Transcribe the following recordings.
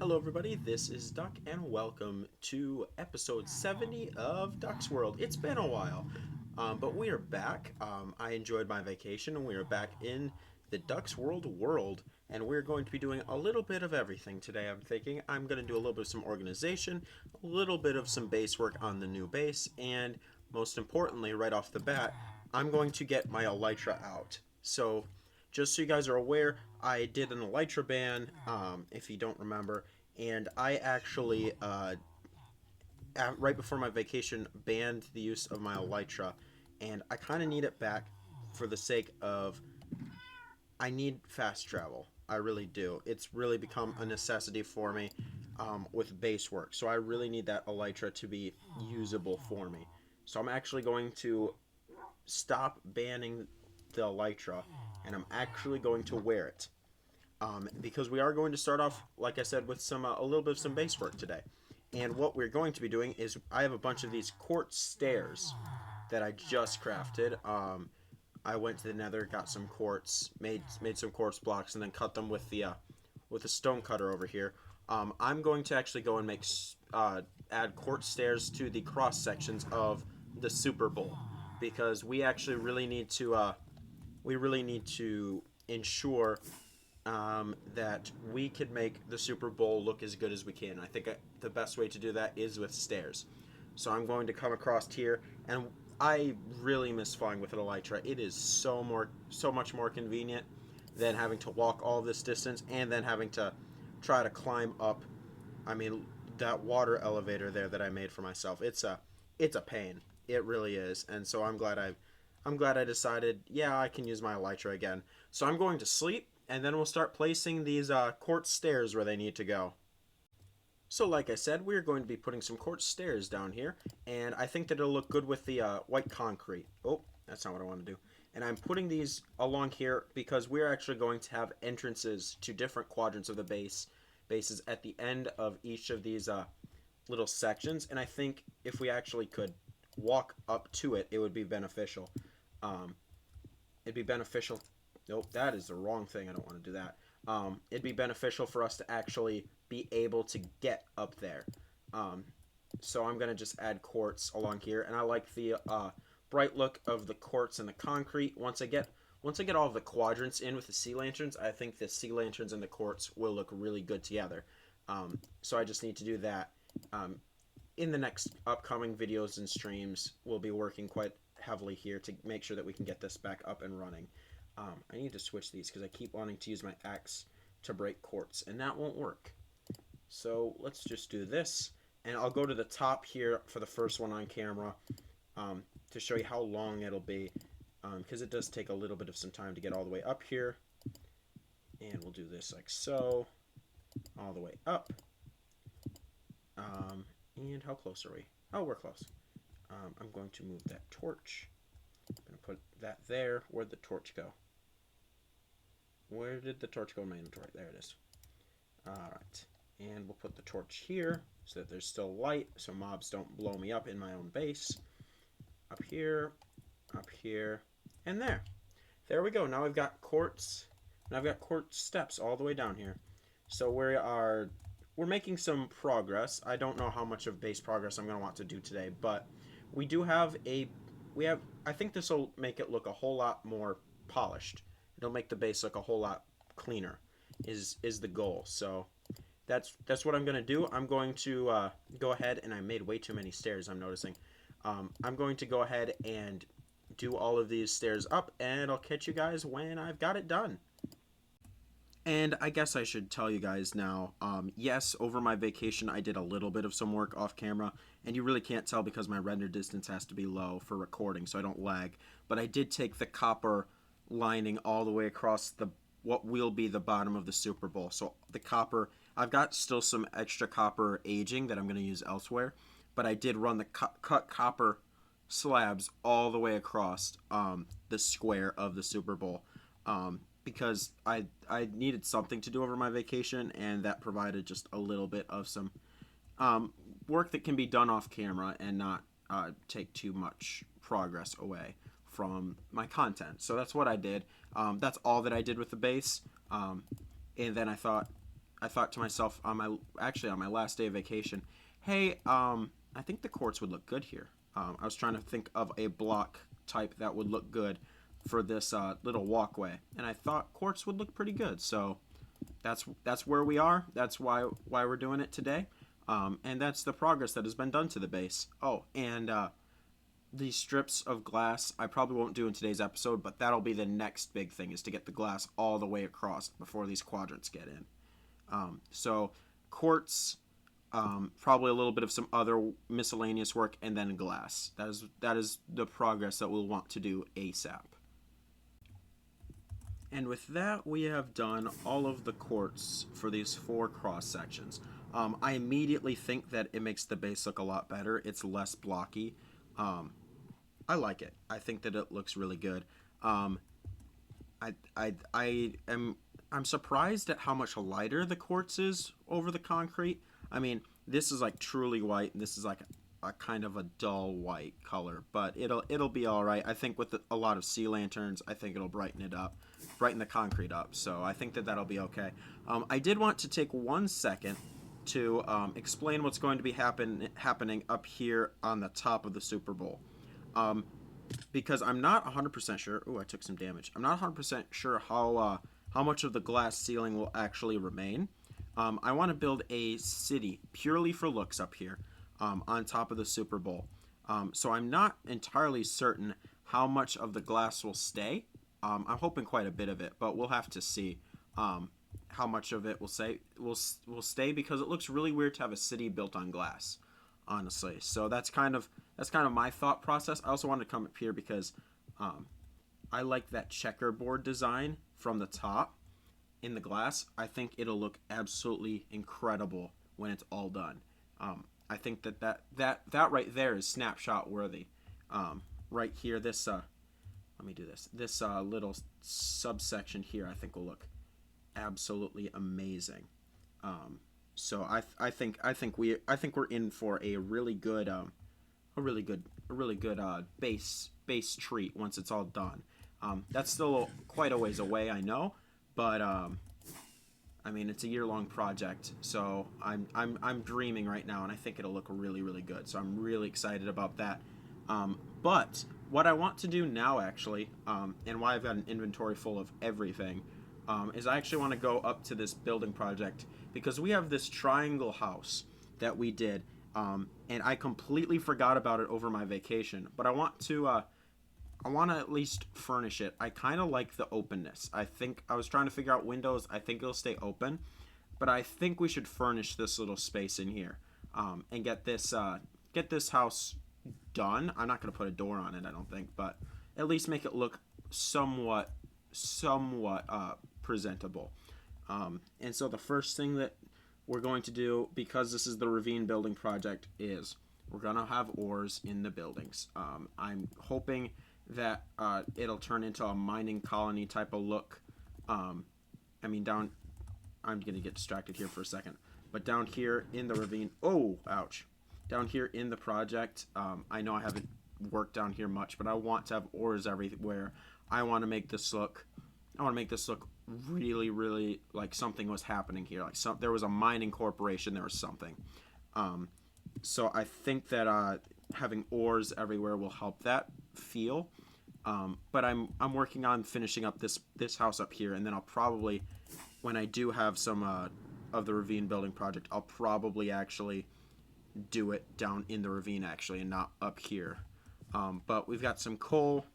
Hello, everybody. This is Duck, and welcome to episode 70 of Duck's World. It's been a while, but we are back. I enjoyed my vacation, and we are back in the Duck's World, and we're going to be doing a little bit of everything today. I'm thinking I'm going to do a little bit of some organization, a little bit of some base work on the new base, and most importantly, right off the bat, I'm going to get my Elytra out. So just so you guys are aware, I did an Elytra ban, if you don't remember, and I actually, right before my vacation, banned the use of my Elytra, and I kind of need it back for the sake of I need fast travel. I really do. It's really become a necessity for me with base work, so I really need that Elytra to be usable for me. So I'm actually going to stop banning the Elytra, and I'm actually going to wear it. Because we are going to start off, like I said, with some a little bit of some base work today. And what we're going to be doing is I have a bunch of these quartz stairs that I just crafted. I went to the Nether, got some quartz, made some quartz blocks, and then cut them with a stone cutter over here. I'm going to actually go and add quartz stairs to the cross sections of the Super Bowl because we really need to ensure that we could make the Super Bowl look as good as we can. I think the best way to do that is with stairs. So I'm going to come across here, and I really miss flying with an Elytra. It is so much more convenient than having to walk all this distance and then having to try to climb up. I mean, that water elevator there that I made for myself. It's a pain. It really is. And so I'm glad I decided, yeah, I can use my Elytra again. So I'm going to sleep, and then we'll start placing these quartz stairs where they need to go. So like I said, we're going to be putting some quartz stairs down here, and I think that it'll look good with the white concrete. Oh, that's not what I want to do. And I'm putting these along here because we're actually going to have entrances to different quadrants of the bases at the end of each of these little sections, and I think if we actually could walk up to it, it would be beneficial. Um, it'd be beneficial. Nope, that is the wrong thing. I don't want to do that. It'd be beneficial for us to actually be able to get up there. Um, so I'm gonna just add quartz along here, and I like the bright look of the quartz and the concrete. Once I get all of the quadrants in with the sea lanterns, I think the sea lanterns and the quartz will look really good together. So I just need to do that. In the next upcoming videos and streams, we'll be working quite heavily here to make sure that we can get this back up and running. I need to switch these because I keep wanting to use my axe to break quartz, and that won't work. So let's just do this, and I'll go to the top here for the first one on camera to show you how long it'll be, because it does take a little bit of some time to get all the way up here. And we'll do this like so, all the way up. And how close are we? Oh, we're close. I'm going to move that torch. I'm going to put that there. Where'd the torch go? Where did the torch go in my inventory? There it is. Alright. And we'll put the torch here so that there's still light so mobs don't blow me up in my own base. Up here, and there. There we go. Now I've got quartz. Now I've got quartz steps all the way down here. So we're making some progress. I don't know how much of base progress I'm going to want to do today, but we do have I think this will make it look a whole lot more polished. It'll make the base look a whole lot cleaner is the goal. So that's what I'm going to do. I'm going to go ahead, and I made way too many stairs, I'm noticing. I'm going to go ahead and do all of these stairs up, and I'll catch you guys when I've got it done. And I guess I should tell you guys now, yes, over my vacation I did a little bit of some work off camera, and you really can't tell because my render distance has to be low for recording so I don't lag, but I did take the copper lining all the way across what will be the bottom of the Super Bowl. So the copper, I've got still some extra copper aging that I'm going to use elsewhere, but I did run the cut copper slabs all the way across the square of the Super Bowl. Because I needed something to do over my vacation, and that provided just a little bit of some work that can be done off camera and not take too much progress away from my content. So that's what I did. That's all that I did with the base. And then I thought I thought to myself on my last day of vacation, hey, I think the quartz would look good here. I was trying to think of a block type that would look good for this little walkway, and I thought quartz would look pretty good. So that's where we are. That's why we're doing it today, and that's the progress that has been done to the base. Oh, and these strips of glass I probably won't do in today's episode, but that'll be the next big thing, is to get the glass all the way across before these quadrants get in. So quartz, probably a little bit of some other miscellaneous work, and then glass. That is the progress that we'll want to do ASAP. And with that, we have done all of the quartz for these 4 cross sections. I immediately think that it makes the base look a lot better. It's less blocky. I like it. I think that it looks really good. I'm surprised at how much lighter the quartz is over the concrete. I mean, this is like truly white, and this is like a kind of a dull white color, but it'll be all right. I think with a lot of sea lanterns, I think it'll brighten the concrete up. So I think that that'll be okay. I did want to take 1 second to explain what's going to be happening up here on the top of the Super Bowl. Because I'm not 100% sure. Oh, I took some damage. I'm not 100% sure how much of the glass ceiling will actually remain. I want to build a city purely for looks up here, on top of the Super Bowl. So I'm not entirely certain how much of the glass will stay. I'm hoping quite a bit of it, but we'll have to see how much of it will stay, because it looks really weird to have a city built on glass, honestly. So that's kind of my thought process. I also wanted to come up here because I like that checkerboard design from the top in the glass. I think it'll look absolutely incredible when it's all done. I think that right there is snapshot worthy. Right here, this let me do this. This little subsection here, I think will look absolutely amazing. So I think we're in for a really good base treat once it's all done. That's still quite a ways away, I know, but I mean, it's a year-long project, so I'm dreaming right now, and I think it'll look really, really good. So I'm really excited about that. But what I want to do now, actually, and why I've got an inventory full of everything, is I actually want to go up to this building project, because we have this triangle house that we did, and I completely forgot about it over my vacation. But I want to at least furnish it. I kind of like the openness. I think I was trying to figure out windows. I think it'll stay open, but I think we should furnish this little space in here, and get this house done. I'm not going to put a door on it, I don't think, but at least make it look somewhat presentable. And so the first thing that we're going to do, because this is the ravine building project, is we're going to have ores in the buildings. I'm hoping that it'll turn into a mining colony type of look. I'm going to get distracted here for a second, but down here in the ravine, oh, ouch. Down here in the project, I know I haven't worked down here much, but I want to have ores everywhere. I want to make this look really, really like something was happening here. Like there was a mining corporation, there was something. So I think that having ores everywhere will help that feel. But I'm working on finishing up this house up here, and then I'll probably, when I do have some of the ravine building project, I'll probably actually do it down in the ravine actually, and not up here. But we've got some coal.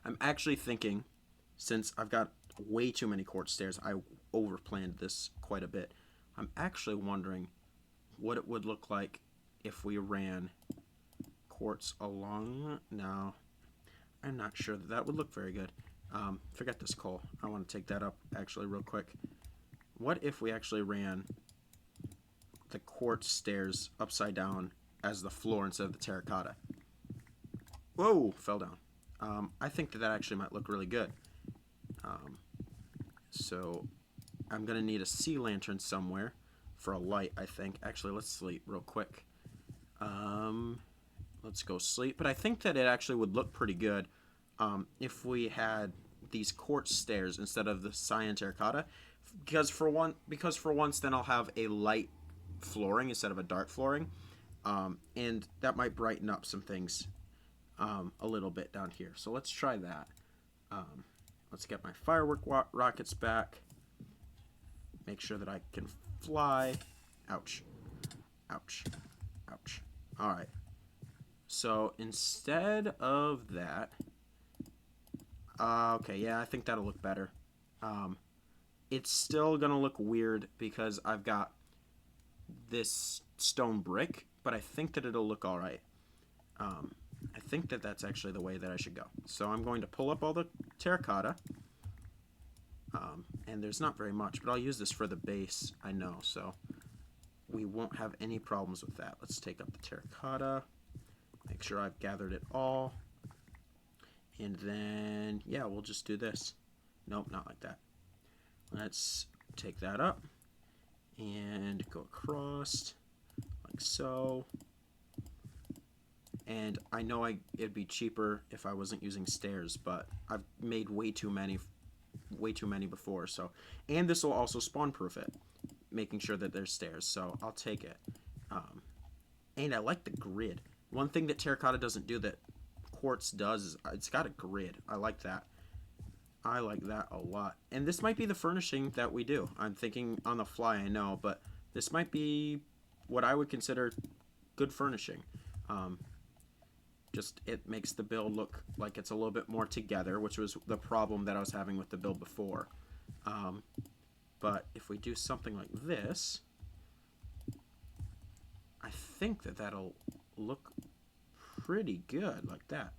I'm actually thinking, since I've got way too many quartz stairs, I overplanned this quite a bit. I'm actually wondering what it would look like if we ran quartz along. Now, I'm not sure that would look very good. Forget this coal. I want to take that up actually real quick. What if we actually ran the quartz stairs upside down as the floor instead of the terracotta? Whoa, fell down. I think that actually might look really good. So I'm going to need a sea lantern somewhere for a light, I think. Actually, let's sleep real quick. Let's go sleep. But I think that it actually would look pretty good if we had these quartz stairs instead of the cyan terracotta because for once then I'll have a light flooring instead of a dark flooring, and that might brighten up some things a little bit down here. So let's try that. Let's get my firework rockets back. Make sure that I can fly. Ouch. Ouch. Ouch. Alright. So instead of that... okay, yeah, I think that'll look better. It's still going to look weird because I've got this stone brick, but I think that it'll look alright. I think that that's actually the way that I should go. So I'm going to pull up all the terracotta. And there's not very much, but I'll use this for the base, I know, so we won't have any problems with that. Let's take up the terracotta, make sure I've gathered it all, and then, yeah, we'll just do this. Nope, not like that. Let's take that up and go across like so. And I know it'd be cheaper if I wasn't using stairs, but I've made way too many before. So, and this will also spawn proof it, making sure that there's stairs. So I'll take it. And I like the grid. One thing that terracotta doesn't do that quartz does is it's got a grid. I like that. I like that a lot. And this might be the furnishing that we do. I'm thinking on the fly, I know, but this might be what I would consider good furnishing. Just it makes the build look like it's a little bit more together, which was the problem that I was having with the build before. But if we do something like this, I think that that'll look pretty good like that.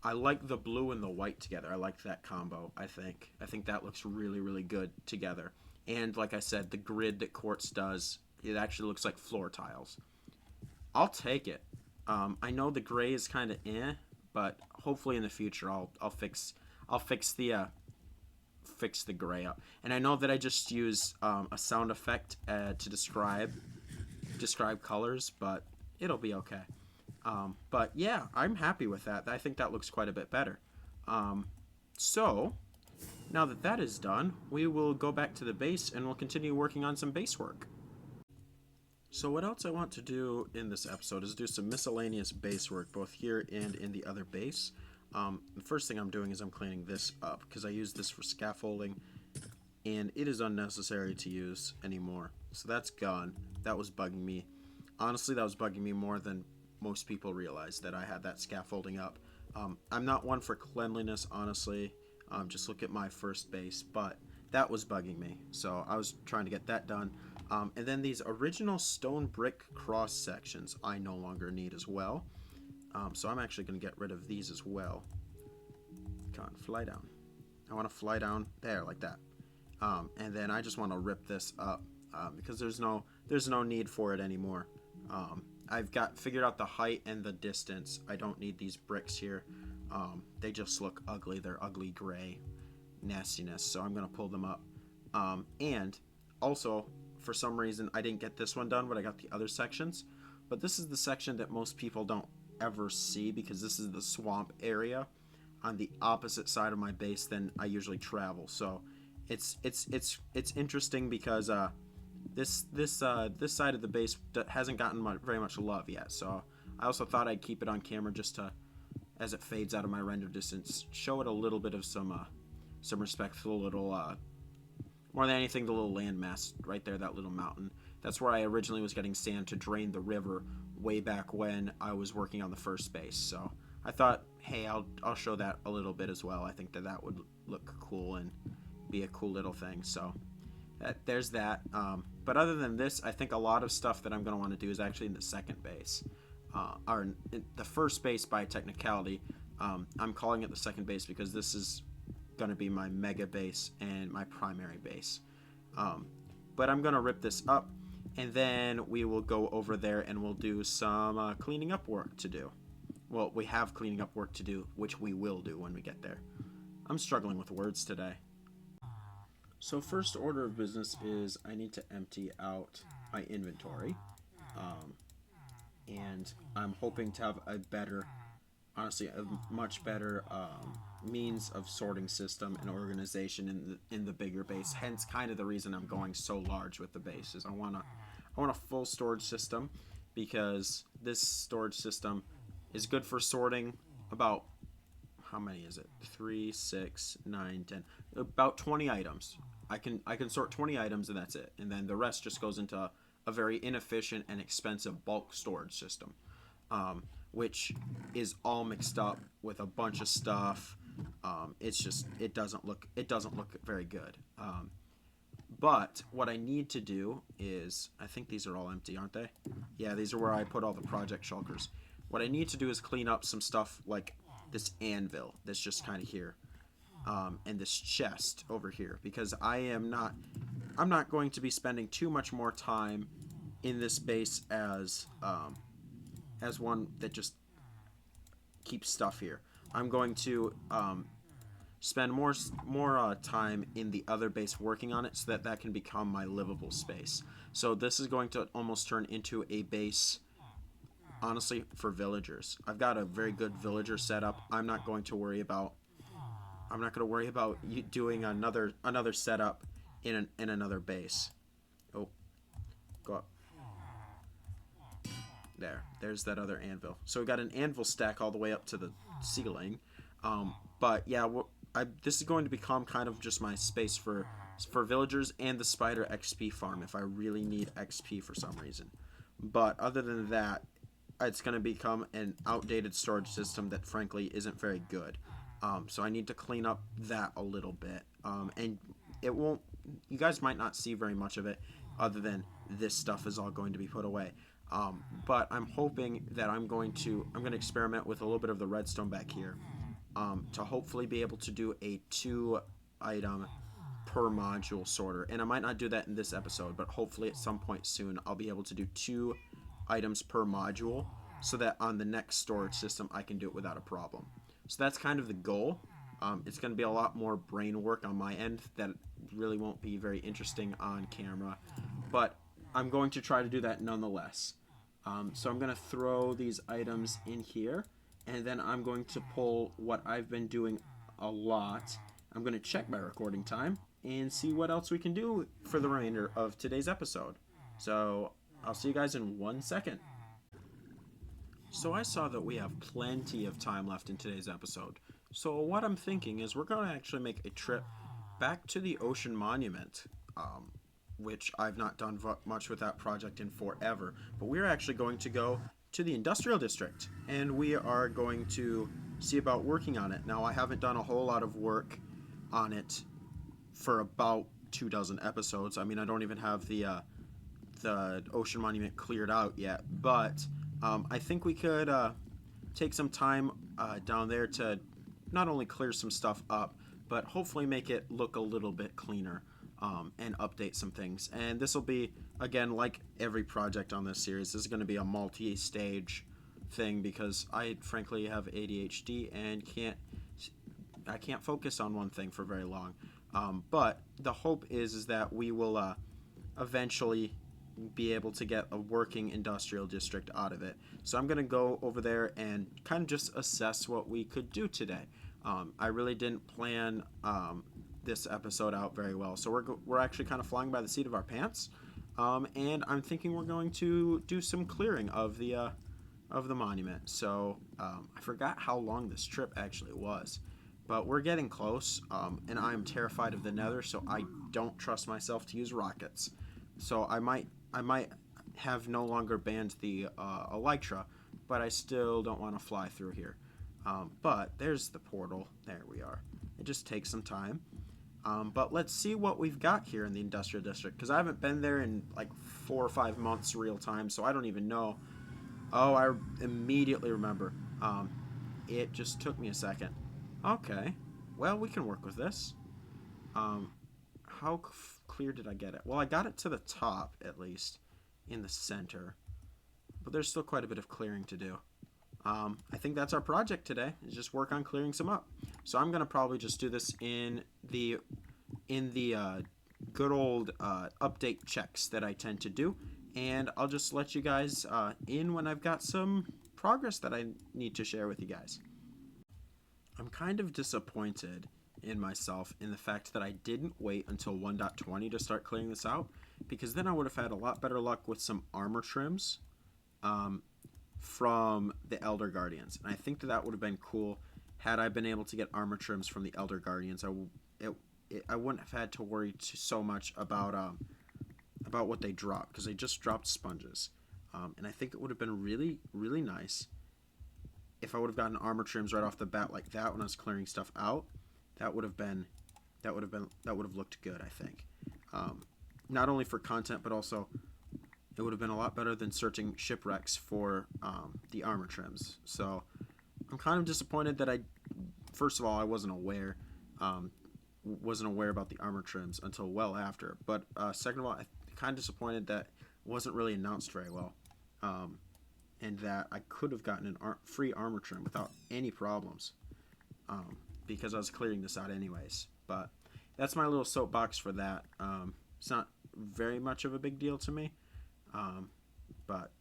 I like the blue and the white together. I like that combo, I think. I think that looks really, really good together. And like I said, the grid that quartz does, it actually looks like floor tiles. I'll take it. I know the gray is kind of but hopefully in the future I'll fix the gray up. And I know that I just use a sound effect to describe colors, but it'll be okay. But yeah, I'm happy with that. I think that looks quite a bit better. So now that that is done, we will go back to the base and we'll continue working on some base work. So what else I want to do in this episode is do some miscellaneous base work, both here and in the other base. The first thing I'm doing is I'm cleaning this up, because I use this for scaffolding, and it is unnecessary to use anymore. So that's gone. That was bugging me. Honestly, that was bugging me more than most people realize, that I had that scaffolding up. I'm not one for cleanliness, honestly. Just look at my first base, but that was bugging me. So I was trying to get that done. And then these original stone brick cross sections I no longer need as well. So I'm actually going to get rid of these as well. Come on, fly down. I want to fly down there like that. And then I just want to rip this up because there's no need for it anymore. I've figured out the height and the distance. I don't need these bricks here. They just look ugly. They're ugly gray nastiness. So I'm going to pull them up. And also, for some reason, I didn't get this one done, but I got the other sections. But this is the section that most people don't ever see, because this is the swamp area on the opposite side of my base than I usually travel. So it's interesting because this side of the base hasn't gotten very much love yet. So I also thought I'd keep it on camera just to, as it fades out of my render distance, show it a little bit of some respectful little more than anything, the little landmass right there, that little mountain. That's where I originally was getting sand to drain the river way back when I was working on the first base. So I thought, hey, I'll show that a little bit as well. I think that would look cool and be a cool little thing. So there's that. But other than this, I think a lot of stuff that I'm going to want to do is actually in the second base. Or the first base by technicality. I'm calling it the second base because this is going to be my mega base and my primary base. But I'm going to rip this up, and then we will go over there and we'll do some cleaning up work to do. Well, we have cleaning up work to do, which we will do when we get there. I'm struggling with words today. So first order of business is I need to empty out my inventory. And I'm hoping to have a better honestly a much better means of sorting system and organization in the bigger base. Hence, kind of the reason I'm going so large with the base is I want a full storage system because this storage system is good for sorting about how many is it? 3, 6, 9, 10, about 20 items. I can sort 20 items and that's it. And then the rest just goes into a very inefficient and expensive bulk storage system, which is all mixed up with a bunch of stuff. It's just it doesn't look very good. But what I need to do is, I think these are all empty, aren't they? Yeah, these are where I put all the project shulkers. What I need to do is clean up some stuff like this anvil that's just kind of here, and this chest over here, because I'm not going to be spending too much more time in this base as one that just keeps stuff here. I'm going to spend more time in the other base working on it so that can become my livable space. So this is going to almost turn into a base, honestly, for villagers. I've got a very good villager setup. I'm not going to worry about doing another setup in another base. Oh, go up. There's that other anvil. So we got an anvil stack all the way up to the ceiling. But yeah, this is going to become kind of just my space for villagers and the spider XP farm if I really need XP for some reason. But other than that, it's going to become an outdated storage system that frankly isn't very good. So I need to clean up that a little bit. And it won't. You guys might not see very much of it, other than this stuff is all going to be put away. But I'm hoping that I'm going to experiment with a little bit of the redstone back here, to hopefully be able to do a 2-item per module sorter. And I might not do that in this episode, but hopefully at some point soon I'll be able to do 2 items per module, so that on the next storage system I can do it without a problem. So that's kind of the goal. It's going to be a lot more brain work on my end that really won't be very interesting on camera, but I'm going to try to do that nonetheless. So I'm going to throw these items in here, and then I'm going to pull what I've been doing a lot. I'm going to check my recording time and see what else we can do for the remainder of today's episode. So I'll see you guys in 1 second. So I saw that we have plenty of time left in today's episode. So what I'm thinking is we're going to actually make a trip back to the Ocean Monument, which I've not done much with that project in forever. But we're actually going to go to the Industrial District, and we are going to see about working on it. Now, I haven't done a whole lot of work on it for about 24 episodes. I mean, I don't even have the Ocean Monument cleared out yet, but I think we could take some time down there to not only clear some stuff up, but hopefully make it look a little bit cleaner, and update some things. And this will be, again, like every project on this series, this is going to be a multi-stage thing because I frankly have ADHD and I can't focus on one thing for very long. But the hope is that we will eventually be able to get a working industrial district out of it. So I'm going to go over there and kind of just assess what we could do today. I really didn't plan this episode out very well, so we're actually kind of flying by the seat of our pants, and I'm thinking we're going to do some clearing of the monument. So I forgot how long this trip actually was, but we're getting close, and I'm terrified of the Nether, so I don't trust myself to use rockets. So I might have no longer banned the Elytra, but I still don't want to fly through here. But there's the portal. There we are. It just takes some time. But let's see what we've got here in the Industrial District, because I haven't been there in like 4 or 5 months real time, so I don't even know. Oh, I immediately remember. It just took me a second. Okay. Well, we can work with this. How clear did I get it? Well, I got it to the top, at least, in the center. But there's still quite a bit of clearing to do. I think that's our project today, is just work on clearing some up. So I'm going to probably just do this in the good old update checks that I tend to do. And I'll just let you guys in when I've got some progress that I need to share with you guys. I'm kind of disappointed in myself in the fact that I didn't wait until 1.20 to start clearing this out, because then I would have had a lot better luck with some armor trims from the Elder Guardians. And I think that would have been cool had I been able to get armor trims from the Elder Guardians. I wouldn't have had to worry so much about what they dropped, because they just dropped sponges. And I think it would have been really, really nice if I would have gotten armor trims right off the bat like that when I was clearing stuff out. That would have looked good, I think. Not only for content, but also it would have been a lot better than searching shipwrecks for the armor trims. So I'm kind of disappointed that first of all, I wasn't aware about the armor trims until well after. But second of all, I'm kind of disappointed that it wasn't really announced very well, and that I could have gotten a free armor trim without any problems, because I was clearing this out anyways. But that's my little soapbox for that. It's not very much of a big deal to me, but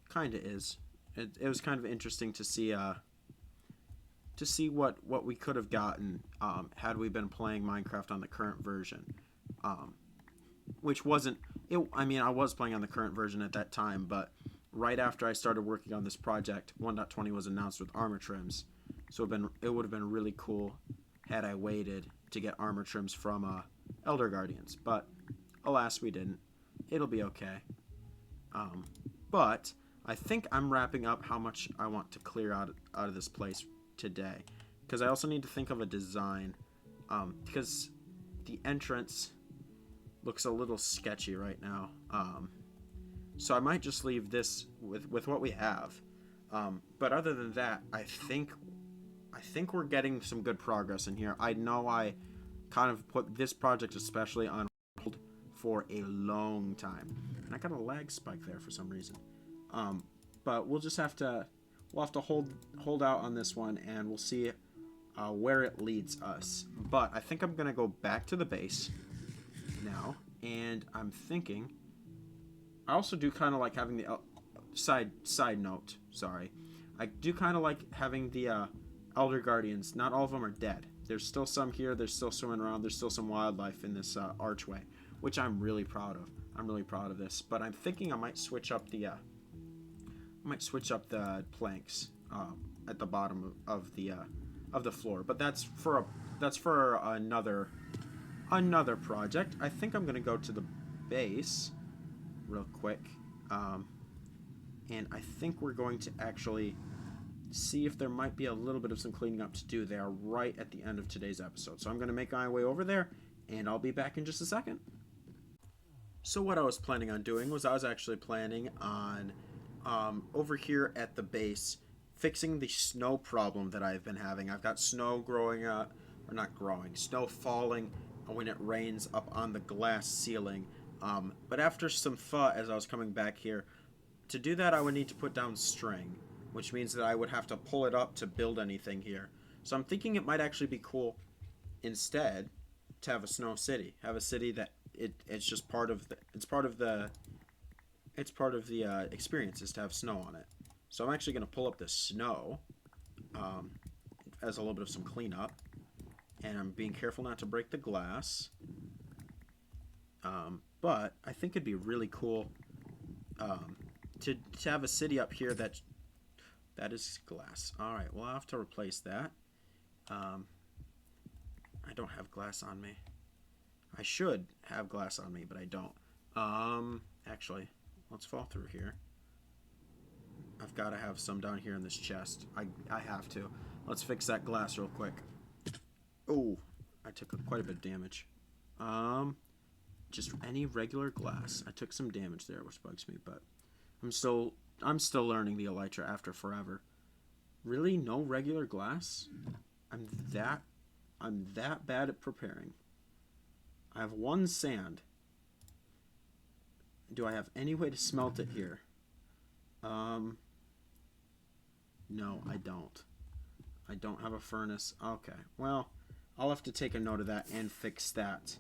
kind of is. It was kind of interesting to see what we could have gotten had we been playing Minecraft on the current version, which wasn't it. I mean, I was playing on the current version at that time, but right after I started working on this project, 1.20 was announced with armor trims. So it would have been really cool had I waited to get armor trims from Elder Guardians, but alas, we didn't. It'll be okay. But I think I'm wrapping up how much I want to clear out of this place today, because I also need to think of a design, because the entrance looks a little sketchy right now. So I might just leave this with what we have. But other than that, I think we're getting some good progress in here. I know I kind of put this project especially on hold for a long time, and I got a lag spike there for some reason. But we'll just have to hold out on this one, and we'll see where it leads us. But I think I'm gonna go back to the base now, and I'm thinking I also do kind of like having the side note. Sorry, I do kind of like having the Elder Guardians. Not all of them are dead. There's still some here. There's still swimming around. There's still some wildlife in this archway, which I'm really proud of. I'm really proud of this. But I'm thinking I might switch up the planks at the bottom of the floor. But that's for another project. I think I'm gonna go to the base real quick, and I think we're going to actually see if there might be a little bit of some cleaning up to do there right at the end of today's episode. So I'm going to make my way over there, and I'll be back in just a second. So what I was planning on doing was I was actually planning on over here at the base fixing the snow problem that I've been having. I've got snow snow falling when it rains up on the glass ceiling. But after some thought, as I was coming back here, to do that I would need to put down string, which means that I would have to pull it up to build anything here. So I'm thinking it might actually be cool instead to have a snow city, have a city that it's just part of the experience is to have snow on it. So I'm actually going to pull up the snow as a little bit of some cleanup, and I'm being careful not to break the glass. But I think it'd be really cool to have a city up here that is glass. Alright, well, I'll have to replace that. I don't have glass on me. I should have glass on me, but I don't. Actually, let's fall through here. I've got to have some down here in this chest. I have to. Let's fix that glass real quick. Oh, I took quite a bit of damage. Just any regular glass. I took some damage there, which bugs me, but I'm still learning the Elytra after forever. Really, no regular glass? I'm that bad at preparing. I have one sand. Do I have any way to smelt it here? No, I don't. I don't have a furnace. Okay, well, I'll have to take a note of that and fix that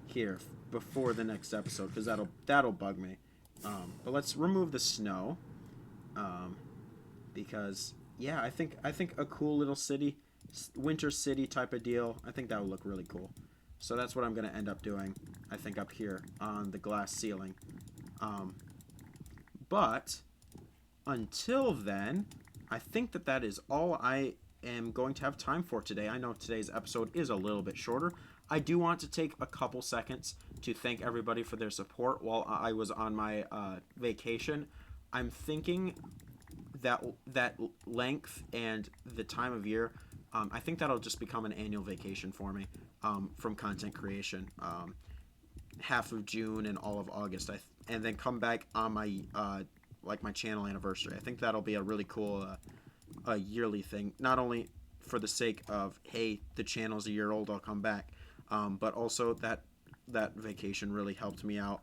here before the next episode, because that'll bug me. But let's remove the snow, because yeah, I think a cool little city, winter city type of deal. I think that would look really cool. So that's what I'm gonna end up doing. I think up here on the glass ceiling. Um, but until then, I think that that is all I am going to have time for today. I know today's episode is a little bit shorter. I do want to take a couple seconds to thank everybody for their support while I was on my vacation. I'm thinking that length and the time of year, I think that'll just become an annual vacation for me from content creation. Half of June and all of August, and then come back on my like my channel anniversary. I think that'll be a really cool a yearly thing. Not only for the sake of, hey, the channel's a year old, I'll come back, but also that vacation really helped me out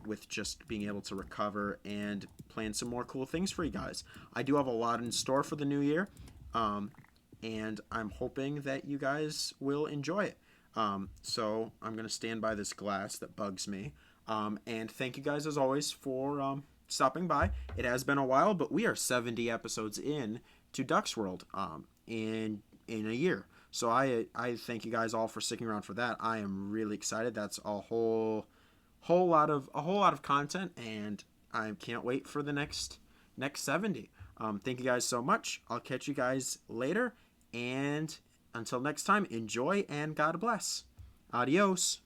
with just being able to recover and plan some more cool things for you guys. I do have a lot in store for the new year, and I'm hoping that you guys will enjoy it. So I'm going to stand by this glass that bugs me. And thank you guys as always for stopping by. It has been a while, but we are 70 episodes in to Ducks World in a year. So I thank you guys all for sticking around for that. I am really excited. That's a whole lot of content, and I can't wait for the next 70. Thank you guys so much. I'll catch you guys later, and until next time, enjoy and God bless. Adios.